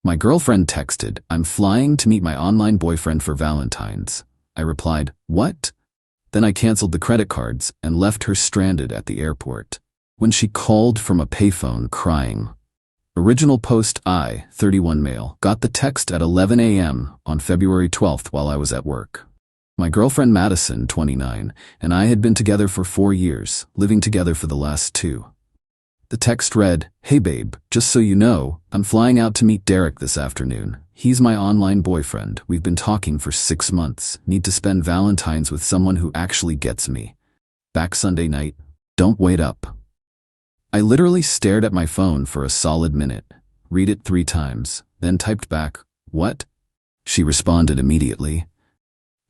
My girlfriend texted, "I'm flying to meet my online boyfriend for Valentines." I replied, "What?" Then I canceled the credit cards and left her stranded at the airport. When she called from a payphone crying. Original post I, 31 male, got the text at 11 a.m. on February 12th while I was at work. My girlfriend Madison, 29, and I had been together for 4 years, living together for the last 2. The text read, "Hey babe, just so you know, I'm flying out to meet Derek this afternoon. He's my online boyfriend. We've been talking for 6 months. Need to spend Valentine's with someone who actually gets me. Back Sunday night. Don't wait up." I literally stared at my phone for a solid minute, read it 3 times, then typed back, "What?" She responded immediately,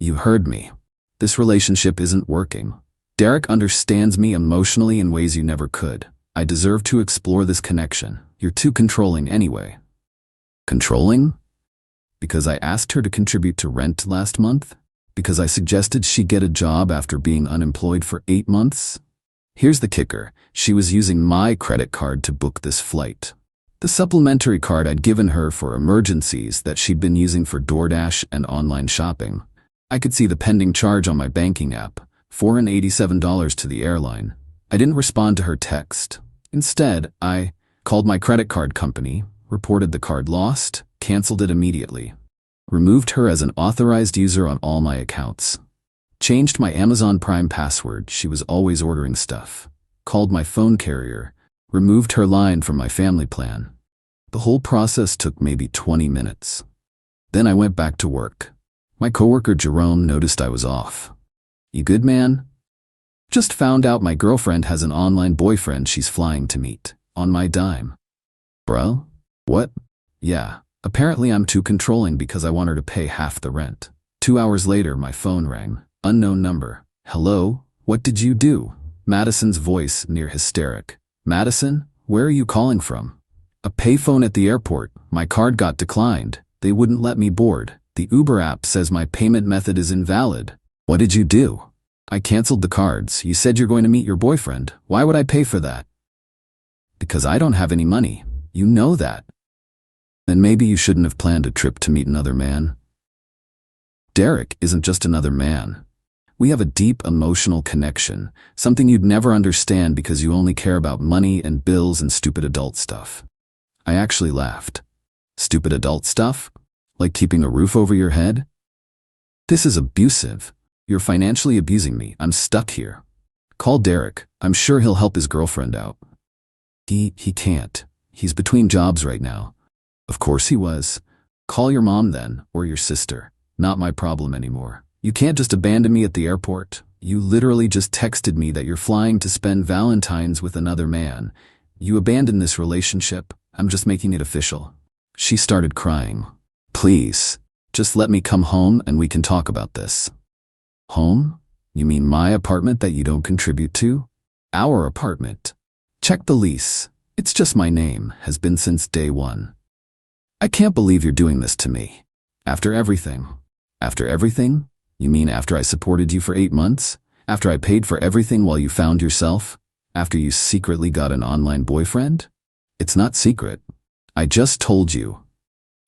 "You heard me. This relationship isn't working. Derek understands me emotionally in ways you never could. I deserve to explore this connection. You're too controlling anyway." Controlling? Because I asked her to contribute to rent last month? Because I suggested she get a job after being unemployed for 8 months? Here's the kicker. She was using my credit card to book this flight. The supplementary card I'd given her for emergencies that she'd been using for DoorDash and online shopping. I could see the pending charge on my banking app, $487 to the airline. I didn't respond to her text. Instead, I called my credit card company, reported the card lost, canceled it immediately, removed her as an authorized user on all my accounts, changed my Amazon Prime password, she was always ordering stuff, called my phone carrier, removed her line from my family plan. The whole process took maybe 20 minutes. Then I went back to work. My coworker Jerome noticed I was off. "You good, man?" "Just found out my girlfriend has an online boyfriend she's flying to meet, on my dime." "Bro? What?" "Yeah, apparently I'm too controlling because I want her to pay half the rent." 2 hours later, my phone rang. Unknown number. "Hello? What did you do?" Madison's voice, near hysteric. "Madison, where are you calling from?" "A payphone at the airport. My card got declined. They wouldn't let me board. The Uber app says my payment method is invalid." "What did you do?" "I canceled the cards. You said you're going to meet your boyfriend. Why would I pay for that?" "Because I don't have any money. You know that." "Then maybe you shouldn't have planned a trip to meet another man." Derek isn't just another man. We have a deep emotional connection, something you'd never understand because you only care about money and bills and stupid adult stuff. I actually laughed. Stupid adult stuff? Like keeping a roof over your head? This is abusive. You're financially abusing me. I'm stuck here. Call Derek. I'm sure he'll help his girlfriend out. He can't. He's between jobs right now. Of course he was. Call your mom then, or your sister. Not my problem anymore. You can't just abandon me at the airport. You literally just texted me that you're flying to spend Valentine's with another man. You abandoned this relationship. I'm just making it official. She started crying. Please, just let me come home and we can talk about this. Home? You mean my apartment that you don't contribute to? Our apartment. Check the lease. It's just my name, has been since day one. I can't believe you're doing this to me. After everything. After everything? You mean after I supported you for 8 months? After I paid for everything while you found yourself? After you secretly got an online boyfriend? It's not secret. I just told you.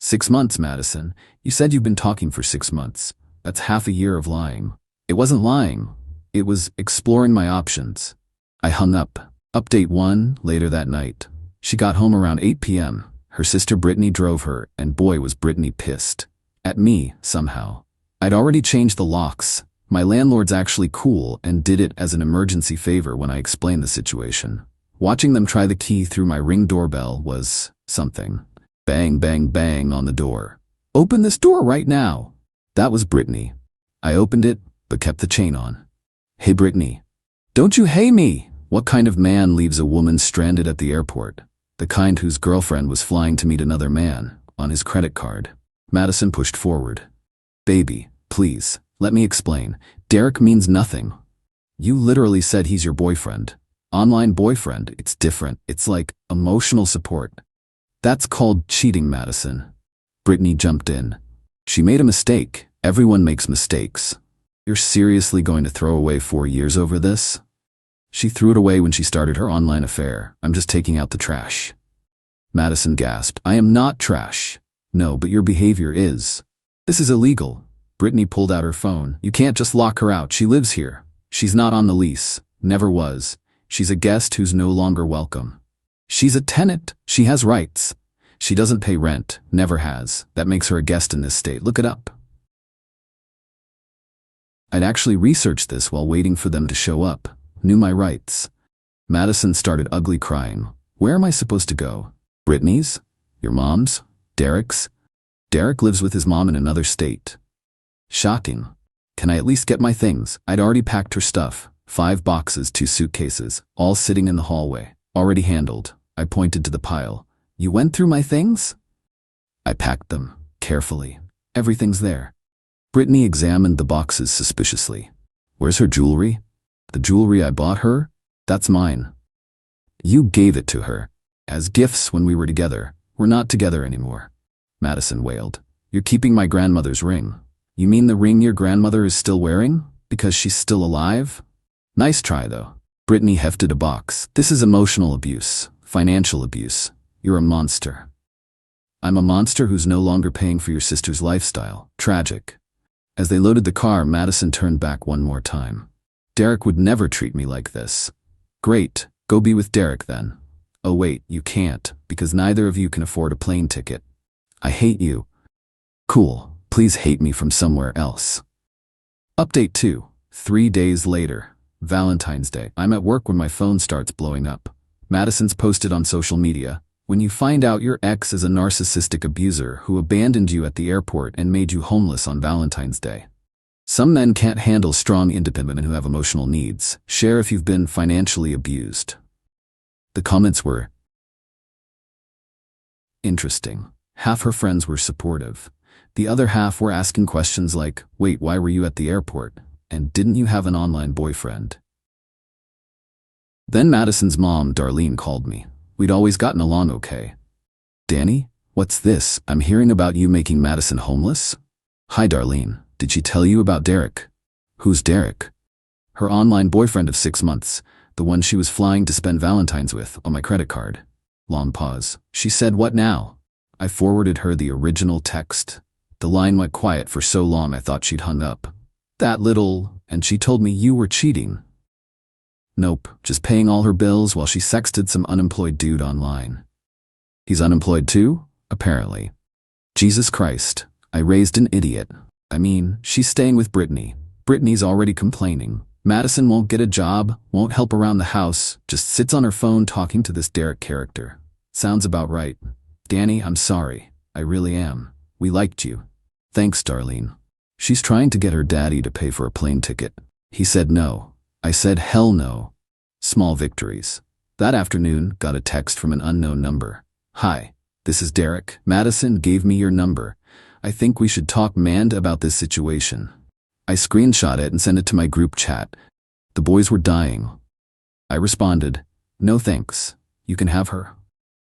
6 months, Madison. You said you've been talking for 6 months. That's half a year of lying. It wasn't lying. It was exploring my options. I hung up. Update 1, later that night. She got home around 8 p.m. Her sister Brittany drove her, and boy was Brittany pissed. At me, somehow. I'd already changed the locks. My landlord's actually cool and did it as an emergency favor when I explained the situation. Watching them try the key through my Ring doorbell was something. Bang, bang, bang on the door. Open this door right now. That was Brittany. I opened it, but kept the chain on. Hey Brittany. Don't you hey me? What kind of man leaves a woman stranded at the airport? The kind whose girlfriend was flying to meet another man, on his credit card. Madison pushed forward. Baby, please, let me explain. Derek means nothing. You literally said he's your boyfriend. Online boyfriend, it's different. It's like emotional support. That's called cheating, Madison. Brittany jumped in. She made a mistake. Everyone makes mistakes. You're seriously going to throw away 4 years over this? She threw it away when she started her online affair. I'm just taking out the trash. Madison gasped. I am not trash. No, but your behavior is. This is illegal. Brittany pulled out her phone. You can't just lock her out. She lives here. She's not on the lease. Never was. She's a guest who's no longer welcome. She's a tenant. She has rights. She doesn't pay rent. Never has. That makes her a guest in this state. Look it up. I'd actually researched this while waiting for them to show up. Knew my rights. Madison started ugly crying. Where am I supposed to go? Brittany's? Your mom's? Derek's? Derek lives with his mom in another state. Shocking. Can I at least get my things? I'd already packed her stuff. 5 boxes, 2 suitcases, all sitting in the hallway. Already handled. I pointed to the pile. You went through my things? I packed them. Carefully. Everything's there. Brittany examined the boxes suspiciously. Where's her jewelry? The jewelry I bought her? That's mine. You gave it to her. As gifts when we were together. We're not together anymore. Madison wailed. You're keeping my grandmother's ring. You mean the ring your grandmother is still wearing? Because she's still alive? Nice try, though. Brittany hefted a box. This is emotional abuse. Financial abuse. You're a monster. I'm a monster who's no longer paying for your sister's lifestyle. Tragic. As they loaded the car, Madison turned back one more time. Derek would never treat me like this. Great. Go be with Derek then. Oh wait, you can't, because neither of you can afford a plane ticket. I hate you. Cool. Please hate me from somewhere else. Update 2. 3 days later. Valentine's Day. I'm at work when my phone starts blowing up. Madison's posted on social media. When you find out your ex is a narcissistic abuser who abandoned you at the airport and made you homeless on Valentine's Day. Some men can't handle strong, independent women who have emotional needs. Share if you've been financially abused. The comments were interesting. Half her friends were supportive. The other half were asking questions like, wait, why were you at the airport? And didn't you have an online boyfriend? Then Madison's mom, Darlene, called me. We'd always gotten along okay. Danny, what's this? I'm hearing about you making Madison homeless? Hi, Darlene. Did she tell you about Derek? Who's Derek? Her online boyfriend of 6 months, the one she was flying to spend Valentine's with on my credit card. Long pause. She said, what now? I forwarded her the original text. The line went quiet for so long I thought she'd hung up. That little, and she told me you were cheating. Nope, just paying all her bills while she sexted some unemployed dude online. He's unemployed too? Apparently. Jesus Christ, I raised an idiot. I mean, she's staying with Brittany. Brittany's already complaining. Madison won't get a job, won't help around the house, just sits on her phone talking to this Derek character. Sounds about right. Danny, I'm sorry. I really am. We liked you. Thanks, Darlene. She's trying to get her daddy to pay for a plane ticket. He said no. I said hell no. Small victories. That afternoon, got a text from an unknown number. Hi, this is Derek. Madison gave me your number. I think we should talk about this situation. I screenshot it and sent it to my group chat. The boys were dying. I responded, no thanks. You can have her.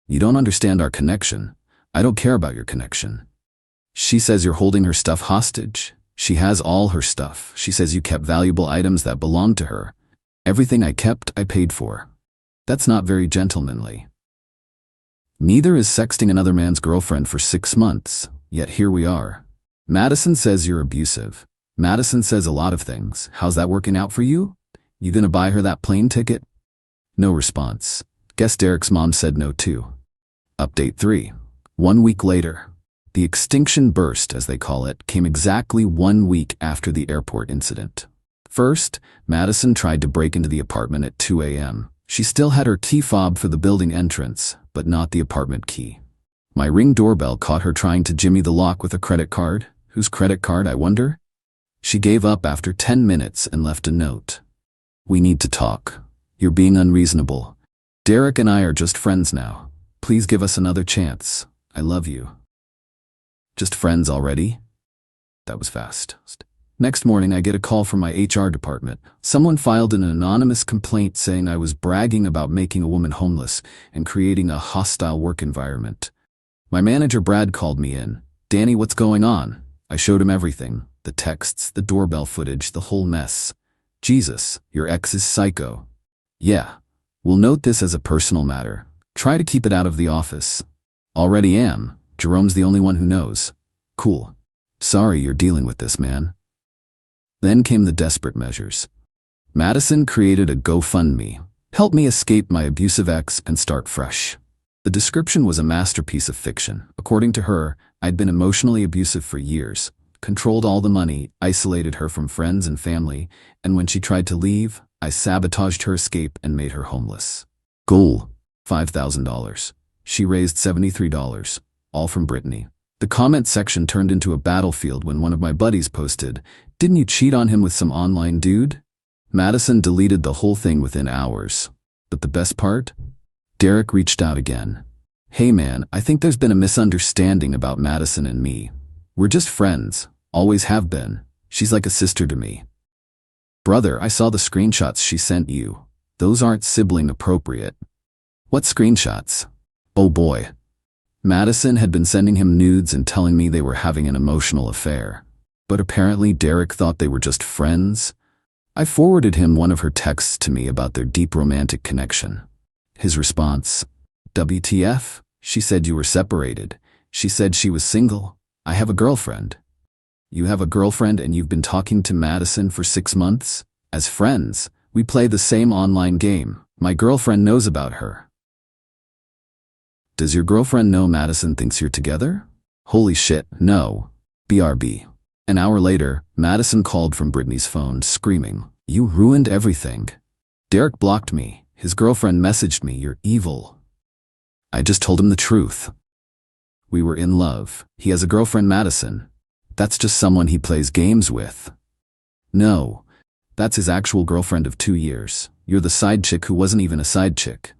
You don't understand our connection. I don't care about your connection. She says you're holding her stuff hostage. She has all her stuff. She says you kept valuable items that belonged to her. Everything I kept, I paid for. That's not very gentlemanly. Neither is sexting another man's girlfriend for 6 months, yet here we are. Madison says you're abusive. Madison says a lot of things. How's that working out for you? You gonna buy her that plane ticket? No response. Guess Derek's mom said no too. Update 3. 1 week later. The extinction burst, as they call it, came exactly 1 week after the airport incident. First, Madison tried to break into the apartment at 2 a.m. She still had her key fob for the building entrance, but not the apartment key. My Ring doorbell caught her trying to jimmy the lock with a credit card. Whose credit card, I wonder? She gave up after 10 minutes and left a note. We need to talk. You're being unreasonable. Derek and I are just friends now. Please give us another chance. I love you. Just friends already? That was fast. Next morning, I get a call from my HR department. Someone filed an anonymous complaint saying I was bragging about making a woman homeless and creating a hostile work environment. My manager Brad called me in. Danny, what's going on? I showed him everything. The texts, the doorbell footage, the whole mess. Jesus, your ex is psycho. Yeah. We'll note this as a personal matter. Try to keep it out of the office. Already am. Jerome's the only one who knows. Cool. Sorry you're dealing with this, man. Then came the desperate measures. Madison created a GoFundMe. Help me escape my abusive ex and start fresh. The description was a masterpiece of fiction. According to her, I'd been emotionally abusive for years, controlled all the money, isolated her from friends and family, and when she tried to leave, I sabotaged her escape and made her homeless. Goal: $5,000. She raised $73, all from Brittany. The comment section turned into a battlefield when one of my buddies posted, "Didn't you cheat on him with some online dude?" Madison deleted the whole thing within hours. But the best part? Derek reached out again. "Hey man, I think there's been a misunderstanding about Madison and me. We're just friends, always have been. She's like a sister to me." "Brother, I saw the screenshots she sent you. Those aren't sibling appropriate." "What screenshots?" "Oh boy." Madison had been sending him nudes and telling me they were having an emotional affair. But apparently Derek thought they were just friends. I forwarded him one of her texts to me about their deep romantic connection. His response: "WTF? She said you were separated. She said she was single. I have a girlfriend." "You have a girlfriend and you've been talking to Madison for 6 months? As friends, we play the same online game. My girlfriend knows about her." "Does your girlfriend know Madison thinks you're together?" "Holy shit, no. BRB. An hour later, Madison called from Brittany's phone, screaming, "You ruined everything. Derek blocked me. His girlfriend messaged me, you're evil." I just told him the truth. We were in love. He has a girlfriend, Madison. That's just someone he plays games with. No, that's his actual girlfriend of 2 years. You're the side chick who wasn't even a side chick.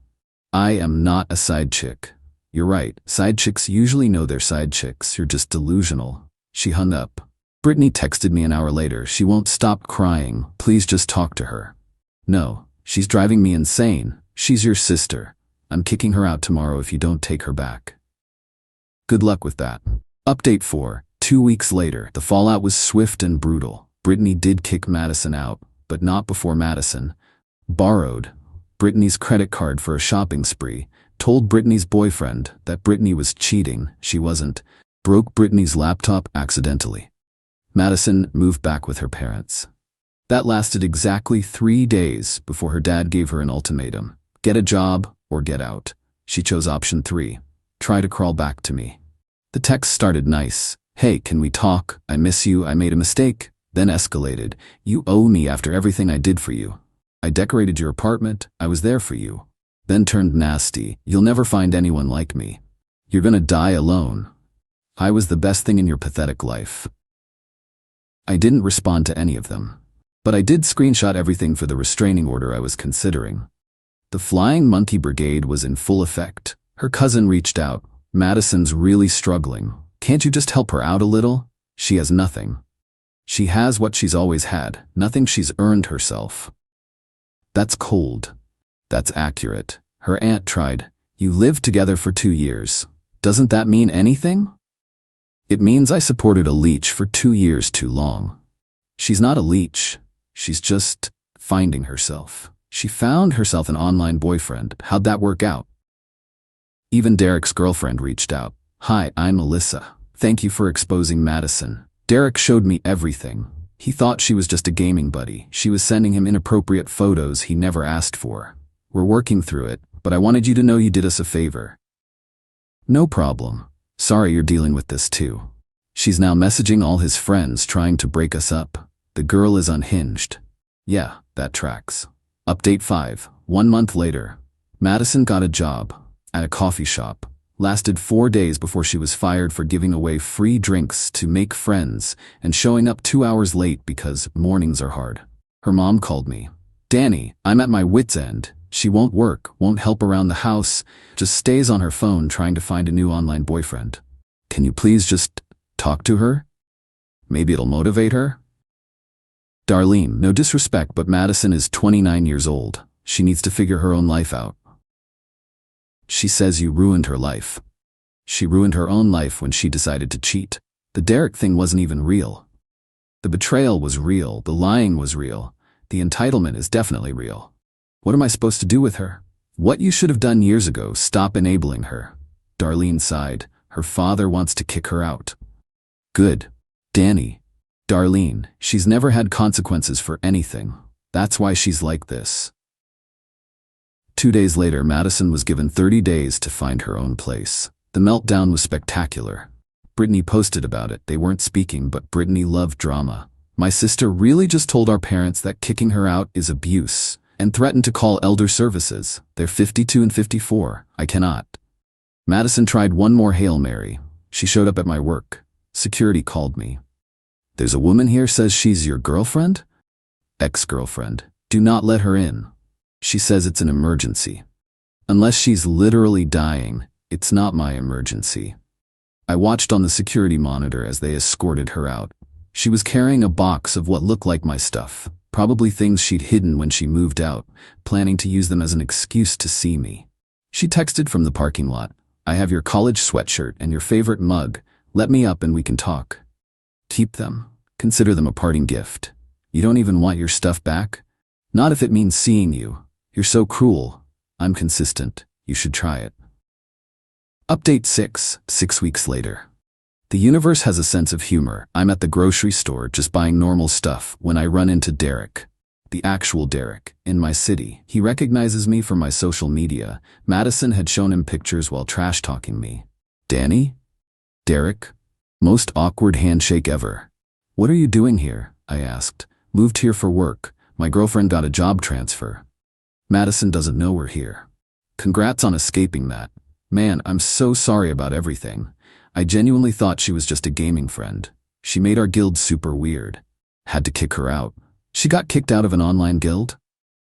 I am not a side chick. You're right, side chicks usually know they're side chicks. You're just delusional. She hung up. Brittany texted me an hour later. "She won't stop crying. Please just talk to her." "No, she's driving me insane. She's your sister. I'm kicking her out tomorrow if you don't take her back." Good luck with that. Update 4. 2 weeks later, the fallout was swift and brutal. Brittany did kick Madison out, but not before Madison borrowed Brittany's credit card for a shopping spree, told Brittany's boyfriend that Brittany was cheating, she wasn't, broke Brittany's laptop accidentally. Madison moved back with her parents. That lasted exactly 3 days before her dad gave her an ultimatum: get a job or get out. She chose option 3, try to crawl back to me. The text started nice: "Hey, can we talk? I miss you, I made a mistake." Then escalated: "You owe me after everything I did for you. I decorated your apartment, I was there for you." Then turned nasty: "You'll never find anyone like me. You're gonna die alone. I was the best thing in your pathetic life." I didn't respond to any of them. But I did screenshot everything for the restraining order I was considering. The Flying Monkey Brigade was in full effect. Her cousin reached out: "Madison's really struggling. Can't you just help her out a little? She has nothing. She has what she's always had, nothing she's earned herself." That's cold. That's accurate. Her aunt tried: "You lived together for 2 years. Doesn't that mean anything?" "It means I supported a leech for 2 years too long." She's not a leech. She's just finding herself. She found herself an online boyfriend. How'd that work out? Even Derek's girlfriend reached out: "Hi, I'm Alyssa. Thank you for exposing Madison. Derek showed me everything. He thought she was just a gaming buddy. She was sending him inappropriate photos he never asked for. We're working through it, but I wanted you to know you did us a favor." "No problem. Sorry you're dealing with this too." She's now messaging all his friends trying to break us up. The girl is unhinged. Yeah, that tracks. Update 5. 1 month later, Madison got a job at a coffee shop. Lasted 4 days before she was fired for giving away free drinks to make friends and showing up 2 hours late because mornings are hard. Her mom called me: "Danny, I'm at my wit's end. She won't work, won't help around the house, just stays on her phone trying to find a new online boyfriend. Can you please just talk to her? Maybe it'll motivate her?" Darlene, no disrespect, but Madison is 29 years old. She needs to figure her own life out. She says you ruined her life. She ruined her own life when she decided to cheat. The Derek thing wasn't even real. The betrayal was real, the lying was real, the entitlement is definitely real. What am I supposed to do with her? What you should have done years ago: stop enabling her. Darlene sighed, Her father wants to kick her out. Good. Danny. Darlene, she's never had consequences for anything. That's why she's like this. 2 days later, Madison was given 30 days to find her own place. The meltdown was spectacular. Brittany posted about it. They weren't speaking, but Brittany loved drama. My sister really just told our parents that kicking her out is abuse and threatened to call elder services. They're 52 and 54. I cannot. Madison tried one more Hail Mary. She showed up at my work. Security called me. There's a woman here, says she's your girlfriend? Ex-girlfriend. Do not let her in. She says it's an emergency. Unless she's literally dying, it's not my emergency. I watched on the security monitor as they escorted her out. She was carrying a box of what looked like my stuff, probably things she'd hidden when she moved out, planning to use them as an excuse to see me. She texted from the parking lot. I have your college sweatshirt and your favorite mug. Let me up and we can talk. Keep them. Consider them a parting gift. You don't even want your stuff back? Not if it means seeing you. You're so cruel. I'm consistent. You should try it. Update 6 weeks later. The universe has a sense of humor. I'm at the grocery store just buying normal stuff when I run into Derek. The actual Derek, in my city. He recognizes me from my social media. Madison had shown him pictures while trash-talking me. Danny? Derek? Most awkward handshake ever. What are you doing here? I asked. Moved here for work. My girlfriend got a job transfer. Madison doesn't know we're here. Congrats on escaping that. Man, I'm so sorry about everything. I genuinely thought she was just a gaming friend. She made our guild super weird. Had to kick her out. She got kicked out of an online guild?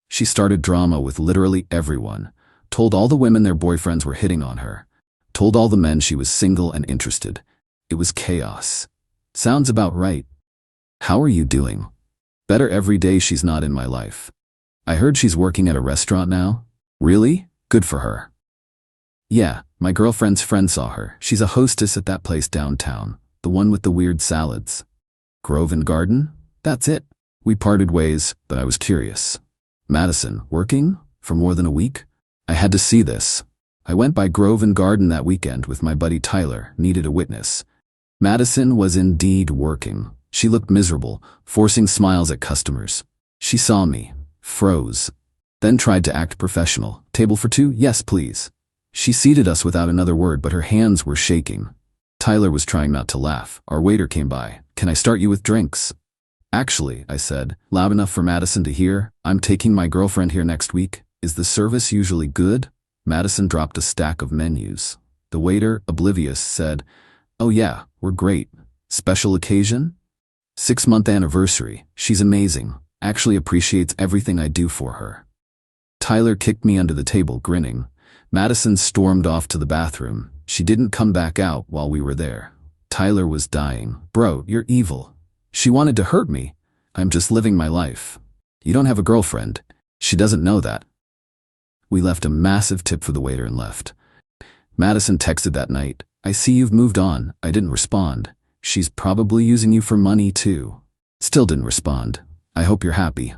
She started drama with literally everyone. Told all the women their boyfriends were hitting on her. Told all the men she was single and interested. It was chaos. Sounds about right. How are you doing? Better every day she's not in my life. I heard she's working at a restaurant now. Really? Good for her. Yeah, my girlfriend's friend saw her. She's a hostess at that place downtown. The one with the weird salads. Grove and Garden? That's it. We parted ways, but I was curious. Madison, working? For more than a week? I had to see this. I went by Grove and Garden that weekend with my buddy Tyler, needed a witness. Madison was indeed working. She looked miserable, forcing smiles at customers. She saw me, froze, then tried to act professional. Table for two? Yes, please. She seated us without another word, but her hands were shaking. Tyler was trying not to laugh. Our waiter came by. Can I start you with drinks? Actually, I said, loud enough for Madison to hear, I'm taking my girlfriend here next week. Is the service usually good? Madison dropped a stack of menus. The waiter, oblivious, said, oh yeah, we're great. Special occasion? 6-month anniversary. She's amazing. Actually appreciates everything I do for her. Tyler kicked me under the table, grinning. Madison stormed off to the bathroom. She didn't come back out while we were there. Tyler was dying. Bro, you're evil. She wanted to hurt me. I'm just living my life. You don't have a girlfriend. She doesn't know that. We left a massive tip for the waiter and left. Madison texted that night. I see you've moved on. I didn't respond. She's probably using you for money too. Still didn't respond. I hope you're happy.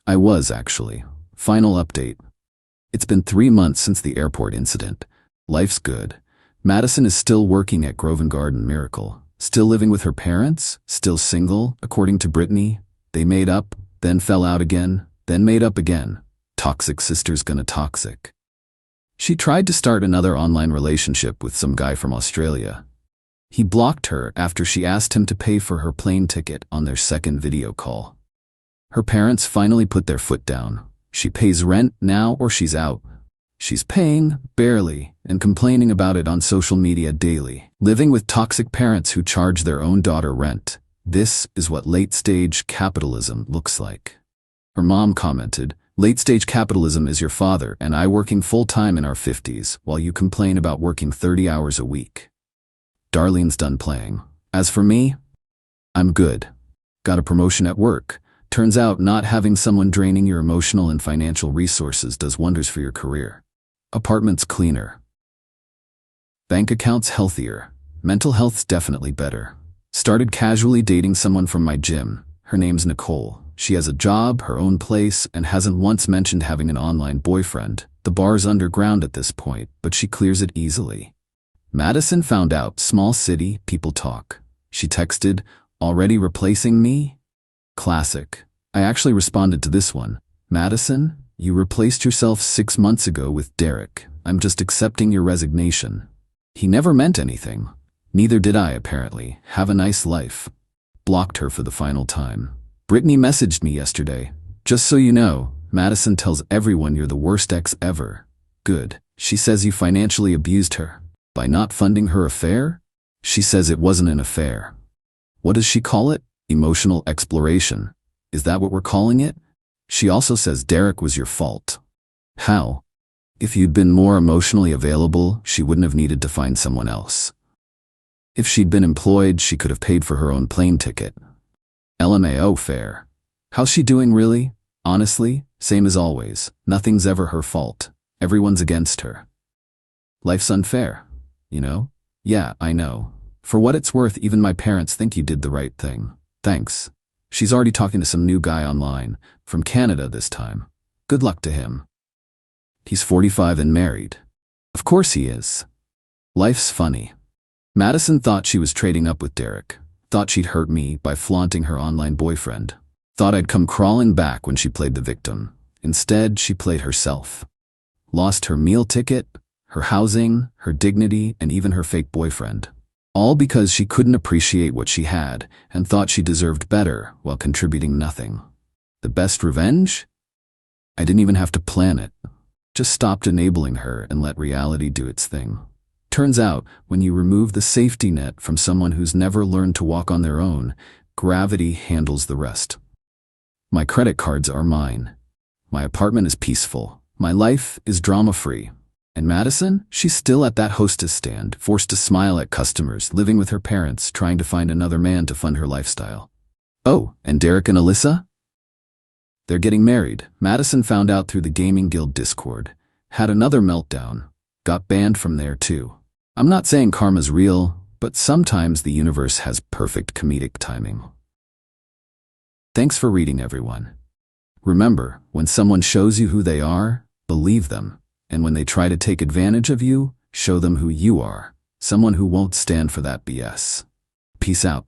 I was, actually. Final update. It's been 3 months since the airport incident. Life's good. Madison is still working at Grove and Garden Miracle. Still living with her parents. Still single, according to Brittany. They made up, then fell out again, then made up again. Toxic sister's gonna toxic. She tried to start another online relationship with some guy from Australia. He blocked her after she asked him to pay for her plane ticket on their second video call. Her parents finally put their foot down. She pays rent now or she's out. She's paying, barely, and complaining about it on social media daily. Living with toxic parents who charge their own daughter rent. This is what late-stage capitalism looks like. Her mom commented, late-stage capitalism is your father and I working full-time in our 50s while you complain about working 30 hours a week. Darlene's done playing. As for me, I'm good. Got a promotion at work. Turns out not having someone draining your emotional and financial resources does wonders for your career. Apartments cleaner. Bank accounts healthier. Mental health's definitely better. Started casually dating someone from my gym. Her name's Nicole. She has a job, her own place, and hasn't once mentioned having an online boyfriend. The bar's underground at this point, but she clears it easily. Madison found out, small city, people talk. She texted, already replacing me? Classic. I actually responded to this one. Madison, you replaced yourself 6 months ago with Derek. I'm just accepting your resignation. He never meant anything. Neither did I, apparently. Have a nice life. Blocked her for the final time. Brittany messaged me yesterday. Just so you know, Madison tells everyone you're the worst ex ever. Good. She says you financially abused her. By not funding her affair? She says it wasn't an affair. What does she call it? Emotional exploration. Is that what we're calling it? She also says Derek was your fault. How? If you'd been more emotionally available, she wouldn't have needed to find someone else. If she'd been employed, she could have paid for her own plane ticket. LMAO, fair. How's she doing, really? Honestly, same as always. Nothing's ever her fault. Everyone's against her. Life's unfair, you know? Yeah, I know. For what it's worth, even my parents think you did the right thing. Thanks. She's already talking to some new guy online, from Canada this time. Good luck to him. He's 45 and married. Of course he is. Life's funny. Madison thought she was trading up with Derek. Thought she'd hurt me by flaunting her online boyfriend. Thought I'd come crawling back when she played the victim. Instead, she played herself. Lost her meal ticket, her housing, her dignity, and even her fake boyfriend. All because she couldn't appreciate what she had and thought she deserved better while contributing nothing. The best revenge? I didn't even have to plan it. Just stopped enabling her and let reality do its thing. Turns out, when you remove the safety net from someone who's never learned to walk on their own, gravity handles the rest. My credit cards are mine. My apartment is peaceful. My life is drama-free. And Madison? She's still at that hostess stand, forced to smile at customers, living with her parents, trying to find another man to fund her lifestyle. Oh, and Derek and Alyssa? They're getting married. Madison found out through the Gaming Guild Discord. Had another meltdown. Got banned from there too. I'm not saying karma's real, but sometimes the universe has perfect comedic timing. Thanks for reading, everyone. Remember, when someone shows you who they are, believe them. And when they try to take advantage of you, show them who you are. Someone who won't stand for that BS. Peace out.